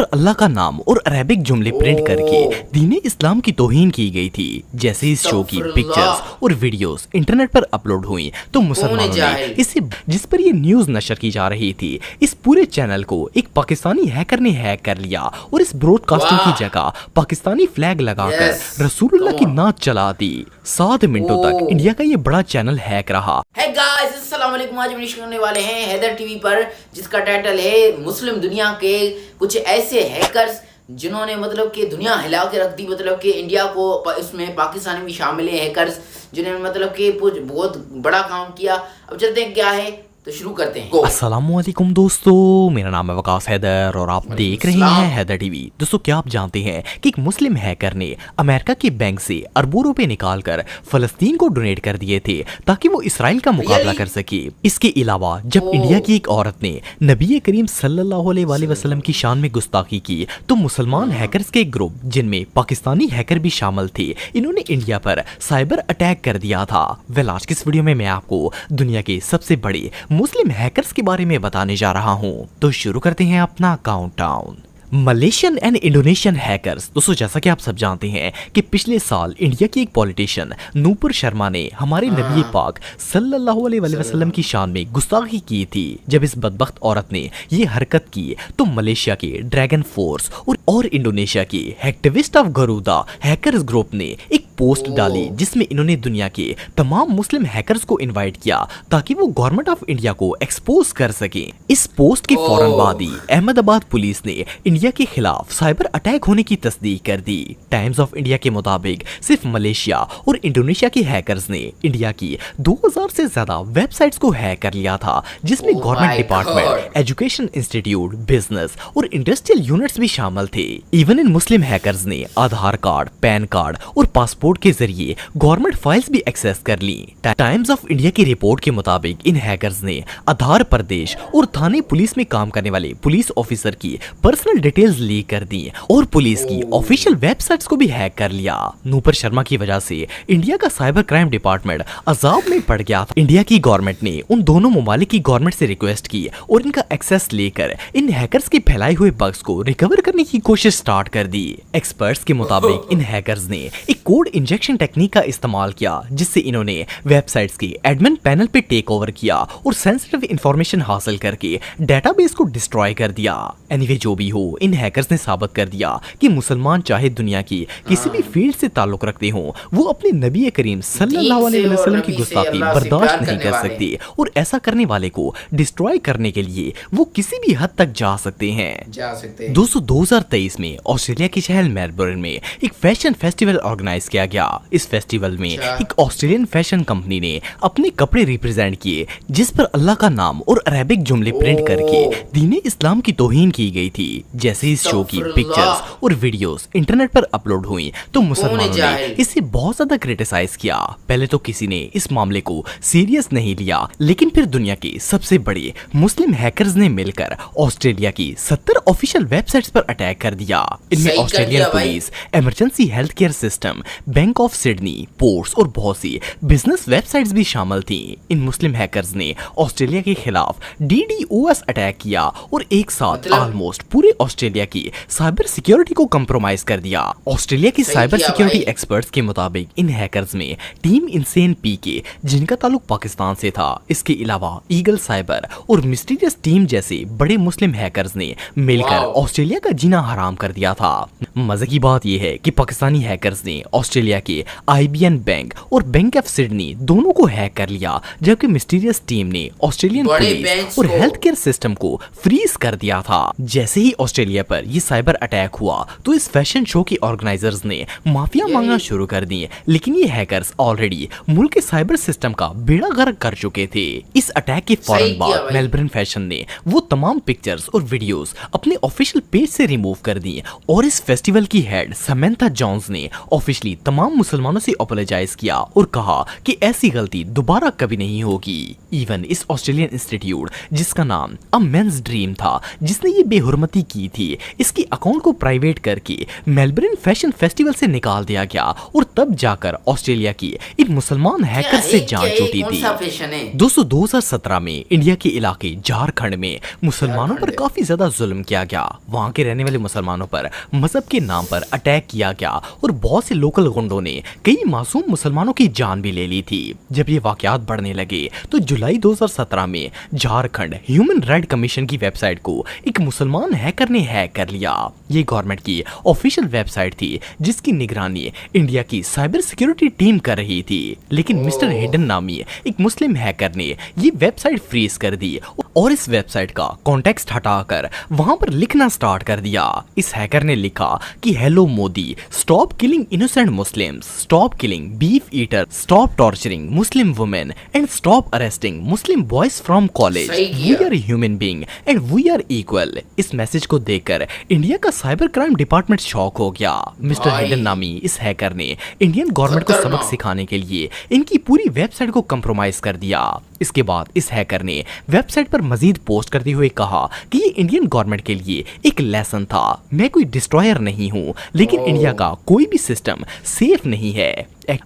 पर अल्लाह का नाम और अरेबिक जुमले प्रिंट करके दीन इस्लाम की तौहीन की गई थी। जैसे इस शो की पिक्चर्स और वीडियोस इंटरनेट पर अपलोड हुई तो मुसलमानों ने इसे, जिस पर ये न्यूज नशर की जा रही थी, इस पूरे चैनल को एक पाकिस्तानी हैकर ने हैक कर लिया और इस ब्रॉडकास्टिंग की जगह पाकिस्तानी फ्लैग लगाकर रसूलुल्लाह की नात चला दी। 7 मिनटों तक इंडिया का ये बड़ा चैनल हैक रहा। है गाइस, अस्सलाम वालेकुम। आज हम करने वाले हैं हैदर टीवी पर, जिसका टाइटल है मुस्लिम दुनिया के कुछ ऐसे हैकर्स जिन्होंने मतलब कि दुनिया हिला के रख दी। मतलब कि इंडिया को, इसमें पाकिस्तानी भी शामिल है हैकर्स, जिन्होंने मतलब कि बहुत बड़ा काम किया। अब चलते हैं क्या है तो शुरू करते हैं। अस्सलामुअलैकुम दोस्तों, मेरा नाम है वकास हैदर और आप देख रहे हैं हैदर टीवी। दोस्तों, क्या आप जानते हैं कि एक मुस्लिम हैकर ने अमेरिका के बैंक से अरबों रुपए निकालकर फलस्तीन को डोनेट कर दिए थे ताकि वो इसराइल का मुकाबला कर सके। इसके अलावा जब इंडिया की एक औरत ने नबी करीम सल्लल्लाहु अलैहि वसल्लम की शान में गुस्ताखी की तो मुसलमान हैकर्स के एक ग्रुप, जिनमें पाकिस्तानी हैकर भी शामिल थे, इन्होंने इंडिया पर साइबर अटैक कर दिया था। वेल, आज की इस वीडियो में मैं आपको दुनिया के सबसे बड़े मुस्लिम हैकर्स के बारे में बताने जा रहा हूं। तो शुरू करते हैं अपना countdown. Malaysian and Indonesian hackers. दोस्तों, जैसा कि आप सब जानते हैं कि पिछले साल इंडिया की एक पॉलिटिशियन नूपुर शर्मा ने हमारे नबी पाक सल्लल्लाहु अलैहि वसल्लम की शान में गुस्ताखी की थी। जब इस बदबख्त औरत ने ये हरकत की तो मलेशिया के ड्रैगन फोर्स और इंडोनेशिया के activist of Garuda hackers group ने एक पोस्ट डाली जिसमें इन्होंने दुनिया के तमाम मुस्लिम हैकर्स को इनवाइट किया ताकि वो गवर्नमेंट ऑफ इंडिया को एक्सपोज कर सके। इस पोस्ट के फौरन बाद ही अहमदाबाद पुलिस ने इंडिया के खिलाफ साइबर अटैक होने की तस्दीक कर दी। टाइम्स ऑफ इंडिया के मुताबिक सिर्फ मलेशिया और इंडोनेशिया के हैकर्स ने इंडिया की 2000 से ज्यादा वेबसाइट्स को हैक कर लिया था, जिसमें government department, education institute, business और इंडस्ट्रियल यूनिट्स भी शामिल थे। इवन इन मुस्लिम हैकर्स ने आधार कार्ड, पैन कार्ड और पासपोर्ट के जरिए गवर्नमेंट फाइल्स भी एक्सेस कर ली। टाइम्स ऑफ इंडिया की रिपोर्ट के मुताबिक इन हैकर्स ने आधार प्रदेश और थाने पुलिस में काम करने वाले पुलिस ऑफिसर की पर्सनल डिटेल्स लीक कर दी और पुलिस की ऑफिशियल वेबसाइट्स को भी हैक कर लिया। नूपुर शर्मा की वजह से इंडिया का साइबर क्राइम डिपार्टमेंट अजाब में पड़ गया था। इंडिया की गवर्नमेंट ने उन दोनों ममालिक की गवर्नमेंट से रिक्वेस्ट की और इनका एक्सेस लेकर इन हैकर्स के फैलाए हुए बग्स को रिकवर करने की कोशिश स्टार्ट कर दी। एक्सपर्ट्स के मुताबिक इन हैकर्स ने एक कोड इंजेक्शन टेक्निक का इस्तेमाल किया, जिससे इन्होंने वेबसाइट्स के एडमिन पैनल पे टेक ओवर किया और सेंसिटिव इंफॉर्मेशन हासिल करके डेटाबेस को डिस्ट्रॉय कर दिया। एनीवे, जो भी हो, इन हैकर्स ने साबित कर दिया कि मुसलमान चाहे दुनिया की किसी भी फील्ड से ताल्लुक रखते हों, वो अपने नबी करीम सल्लल्लाहु अलैहि वसल्लम की गुस्ताखी बर्दाश्त नहीं कर सकते और ऐसा करने वाले को डिस्ट्रॉय करने के लिए वो किसी भी हद तक जा सकते हैं। दोस्तों, 2023 में ऑस्ट्रेलिया के शहर मेलबर्न में एक फैशन फेस्टिवल ऑर्गेनाइज किया गया। इस फेस्टिवल में एक ऑस्ट्रेलियन फैशन कंपनी ने अपने कपड़े रिप्रेजेंट किए जिस पर अल्लाह का नाम और अरेबिक जुमले प्रिंट करके दीन इस्लाम की तौहीन की गई थी। जैसे इस शो की पिक्चर्स और वीडियोस इंटरनेट पर अपलोड हुई तो मुसलमानों ने इसे बहुत ज्यादा क्रिटिसाइज किया। पहले तो किसी ने इस मामले को सीरियस नहीं लिया, लेकिन फिर दुनिया के सबसे बड़े मुस्लिम हैकर्स ने मिलकर ऑस्ट्रेलिया की 70 ऑफिशियल वेबसाइट्स पर अटैक कर दिया। इनमें Australian police, emergency health care system, bank of Sydney, ports और बहुत सी बिजनेस वेबसाइट्स भी शामिल थी। इन मुस्लिम हैकर्स ने ऑस्ट्रेलिया के खिलाफ DDoS अटैक किया और एक साथ ऑलमोस्ट पूरे ऑस्ट्रेलिया की साइबर सिक्योरिटी को कंप्रोमाइज कर दिया। ऑस्ट्रेलिया की साइबर सिक्योरिटी एक्सपर्ट्स के मुताबिक इन हैकर्स में टीम इंसेन PK, जिनका ताल्लुक पाकिस्तान से था, इसके अलावा ईगल साइबर और मिस्टीरियस टीम जैसे बड़े मुस्लिम हैकर्स ने मिलकर ऑस्ट्रेलिया का जीना हराम कर दिया था। मजे की बात यह है कि पाकिस्तानी हैकर्स ने ऑस्ट्रेलिया के IBN बैंक और बैंक ऑफ सिडनी दोनों को हैक कर लिया, जबकि मिस्टीरियस टीम ने ऑस्ट्रेलियन पुलिस और हेल्थ केयर सिस्टम को फ्रीज कर दिया था। जैसे ही ऑस्ट्रेलिया पर ये साइबर अटैक हुआ तो इस फैशन शो के ऑर्गेनाइजर्स ने माफिया मांगना शुरू कर दी, लेकिन ये हैकर्स ऑलरेडी मुल्क के साइबर सिस्टम का बेड़ा गर्क कर चुके थे। इस अटैक के फौरन बाद मेलबर्न फैशन ने वो तमाम पिक्चर्स और वीडियोस अपने ऑफिशियल पेज से रिमूव कर दी और इस फेस्टिवल की हेड समंथा जॉन्स ने ऑफिशियली तमाम मुसलमानों से अपोलोजाइज किया और कहा कि ऐसी गलती दोबारा कभी नहीं होगी। इवन इस ऑस्ट्रेलियन इंस्टीट्यूट जिसका नाम अ मेंस ड्रीम था, जिसने ये बेहुरमती की थी, इसकी अकाउंट को प्राइवेट करके मेलबर्न फैशन फेस्टिवल से निकाल दिया गया और तब जाकर ऑस्ट्रेलिया की इन मुसलमान हैकर से जान छूटी थी। दोस्तों 2017 में इंडिया के इलाके झारखंड में मुसलमानों पर काफी ज्यादा जुल्म किया गया। वहां के रहने वाले मुसलमानों पर मजहब के नाम पर अटैक किया गया और बहुत से लोकल गुंडों ने कई मासूम मुसलमानों की जान भी ले ली थी। जब ये वाकयात बढ़ने लगे तो जुलाई 2017 में झारखंड ह्यूमन राइट कमीशन की वेबसाइट को एक मुसलमान हैकर ने हैक कर लिया। ये गवर्नमेंट की ऑफिशियल वेबसाइट थी जिसकी निगरानी इंडिया की साइबर सिक्योरिटी टीम कर रही थी, लेकिन मिस्टर हिडन नामी एक मुस्लिम हैकर ने ये वेबसाइट फ्रीज कर दी और इस वेबसाइट का कॉन्टेक्स्ट हटाकर वहां पर लिखना स्टार्ट कर दिया। इस हैकर ने लिखा कि hello Modi, stop killing innocent Muslims, stop killing beef eater, stop torturing Muslim women and stop arresting Muslim boys from college, we are human being and we are equal. इस मैसेज को देखकर India का cyber crime department shock हो गया। Mister hidden नामी इस hacker ने Indian government को सबक सिखाने के लिए इनकी पूरी वेबसाइट को कंप्रोमाइज कर दिया। इसके बाद इस हैकर ने वेबसाइट पर मजीद पोस्ट करते हुए कहा कि ये इंडियन गवर्नमेंट के लिए एक लेसन था। मैं कोई डिस्ट्रॉयर नहीं हूँ, लेकिन इंडिया का कोई भी सिस्टम सेफ नहीं है।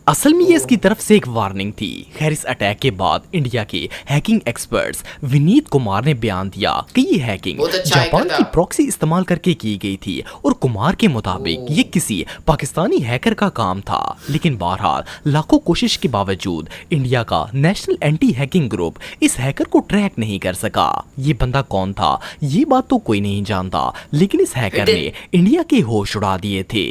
असल में ये इसकी तरफ से एक वार्निंग थी। खैर इस अटैक के बाद इंडिया के हैकिंग एक्सपर्ट्स विनीत कुमार ने बयान दिया कि ये हैकिंग जापान की प्रॉक्सी इस्तेमाल करके की गई थी और कुमार के मुताबिक ये किसी पाकिस्तानी हैकर का काम था। लेकिन बहरहाल लाखों कोशिश के बावजूद इंडिया का नेशनल एंटी हैकिंग ग्रुप इस हैकर को ट्रैक नहीं कर सका। ये बंदा कौन था ये बात तो कोई नहीं जानता, लेकिन इस हैकर ने इंडिया के होश उड़ा दिए थे।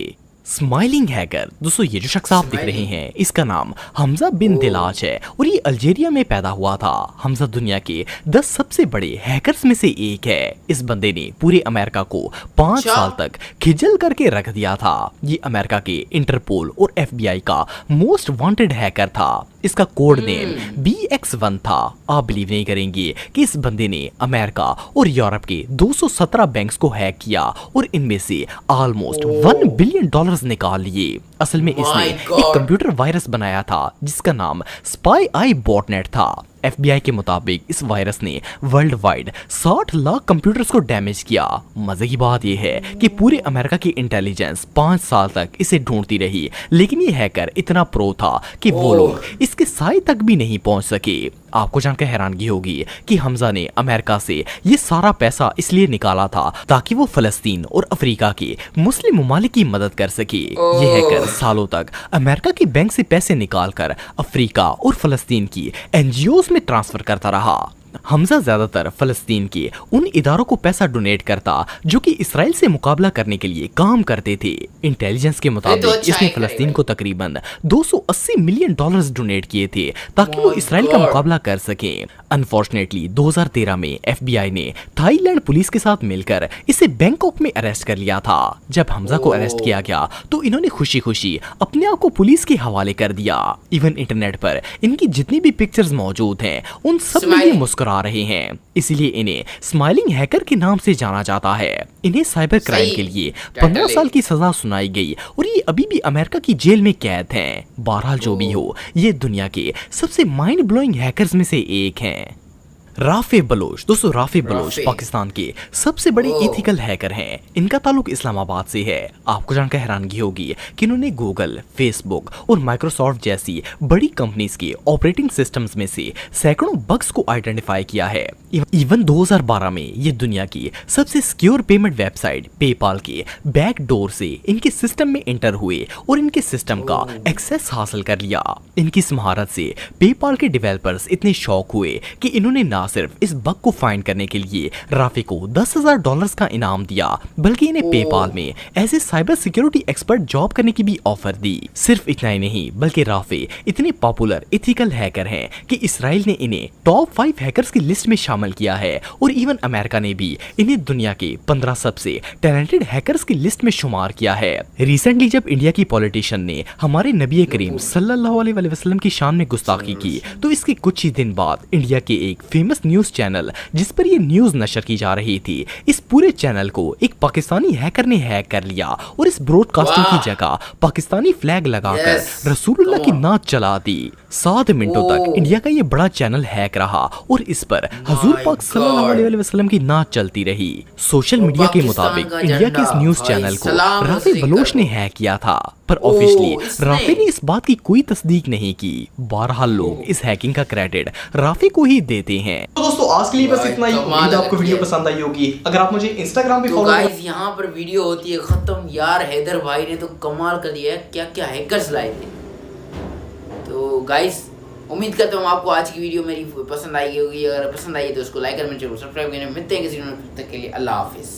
स्माइलिंग हैकर, दोस्तों ये जो शख्स आप दिख रहे हैं इसका नाम हमजा बिन दिलाज है और ये अल्जीरिया में पैदा हुआ था। हमजा दुनिया के 10 सबसे बड़े हैकर्स में से एक है। इस बंदे ने पूरे अमेरिका को 5 साल तक खिजल करके रख दिया था। ये अमेरिका के इंटरपोल और FBI का मोस्ट वांटेड हैकर था। इसका कोड नेम BX1 था। आप बिलीव नहीं करेंगे कि इस बंदे ने अमेरिका और यूरोप के 217 बैंक्स को हैक किया और इनमें से ऑलमोस्ट $1 बिलियन निकाल लिए। असल में इसने एक कंप्यूटर वायरस बनाया था जिसका नाम स्पाई आई बॉटनेट था। FBI के मुताबिक इस वायरस ने वर्ल्ड वाइड 60 लाख कंप्यूटर्स को डैमेज किया। मजे की बात यह है कि पूरे अमेरिका की इंटेलिजेंस 5 साल तक इसे ढूंढती रही, लेकिन ये हैकर इतना प्रो था कि वो लोग इसके साए तक भी नहीं पहुंच सके। आपको जानकर हैरानगी होगी कि हमजा ने अमेरिका से ये सारा पैसा इसलिए निकाला था ताकि वो फलस्तीन और अफ्रीका के मुस्लिम ममालिक की मदद कर सके। ये हैकर सालों तक अमेरिका के बैंक से पैसे निकालकर अफ्रीका और फलस्तीन की NGOs में ट्रांसफर करता रहा। हमजा ज्यादातर फलस्तीन के उन इदारों को पैसा डोनेट करता जो कि इसराइल से मुकाबला करने के लिए काम करते थे। इंटेलिजेंस के मुताबिक इसने फलस्तीन को तकरीबन $280 मिलियन डोनेट किए थे ताकि वो इसराइल का मुकाबला कर सके। अनफॉर्चुनेटली 2013 में FBI ने थाईलैंड पुलिस के साथ मिलकर इसे बैंकॉक में अरेस्ट कर लिया था। जब हमजा को अरेस्ट किया गया तो इन्होंने खुशी खुशी अपने आप को पुलिस के हवाले कर दिया। इवन इंटरनेट पर इनकी जितनी भी पिक्चर्स मौजूद हैं उन सब में ये मुस्कुरा रहे हैं, इसीलिए इन्हें स्माइलिंग हैकर के नाम से जाना जाता है। इन्हें साइबर क्राइम के लिए 15 साल की सजा सुनाई गई और ये अभी भी अमेरिका की जेल में कैद हैं। बहरहाल जो भी हो, ये दुनिया के सबसे माइंड ब्लोइंग हैकर्स में से एक हैं। राफे बलोच, दोस्तों राफे बलोच पाकिस्तान के सबसे बड़े एथिकल हैकर हैं। इनका ताल्लुक इस्लामाबाद से है। आपको जानकर हैरानगी होगी कि इन्होंने गूगल, फेसबुक और माइक्रोसॉफ्ट जैसी बड़ी कंपनीज के ऑपरेटिंग सिस्टम्स में से सैकड़ों बग्स को आइडेंटिफाई किया है। इवन 2012 में ये दुनिया की सबसे सिक्योर पेमेंट वेबसाइट पेपाल के बैकडोर से इनके सिस्टम में एंटर हुए और इनके सिस्टम का एक्सेस हासिल कर लिया। इनकी इस महारत से पेपाल के डेवलपर्स इतने शॉक हुए कि इन्होंने ना सिर्फ इस बग को फाइंड करने के लिए राफे को $10,000 का इनाम दिया, बल्कि इन्हें पेपाल में ऐसे साइबर सिक्योरिटी एक्सपर्ट जॉब करने की भी ऑफर दी। सिर्फ इतना ही नहीं, बल्कि राफे इतने पॉपुलर एथिकल हैकर हैं कि इसराइल ने इन्हें टॉप 5 हैकर्स की लिस्ट में शामिल किया है और इवन अमेरिका ने भी इन्हें दुनिया के 15 सबसे टैलेंटेड हैकर्स की लिस्ट में शुमार किया है। रिसेंटली जब इंडिया की पॉलिटिशियन ने हमारे नबी करीम सल्लल्लाहु अलैहि वसल्लम की शान में गुस्ताखी की, तो इसके कुछ ही दिन बाद इंडिया के एक फेमस फेमस न्यूज चैनल जिस पर ये न्यूज नशर की जा रही थी, इस पूरे चैनल को एक पाकिस्तानी हैकर ने हैक कर लिया और इस ब्रॉडकास्टिंग की जगह पाकिस्तानी फ्लैग लगाकर रसूलुल्लाह की नात चला दी। 7 मिनटों तक इंडिया का ये बड़ा चैनल हैक रहा और इस पर हुजूर पाक सल्लल्लाहु अलैहि वसल्लम की नात चलती रही। सोशल मीडिया के मुताबिक इंडिया के इस न्यूज चैनल को राफी बलोच ने हैक किया था, पर ऑफिशियली राफी ने इस बात की कोई तस्दीक नहीं की। बहरहाल लोग इस हैकिंग का क्रेडिट राफी को ही देते हैं। तो दोस्तों आज के लिए बस इतना ही। उम्मीद आपको वीडियो पसंद आई होगी। अगर आप मुझे इंस्टाग्राम पे फॉलो गाइस यहाँ पर वीडियो होती है खत्म। यार हैदर भाई ने तो कमाल कर दिया है, क्या क्या हैकर्स लाए थे। तो गाइस उम्मीद करता हूँ आपको आज की वीडियो मेरी पसंद आई होगी। अगर पसंद आई है तो उसको लाइक कमेंट जरूर सब्सक्राइब करें। मिलते हैं किसी तक के लिए। अल्लाह हाफिज़।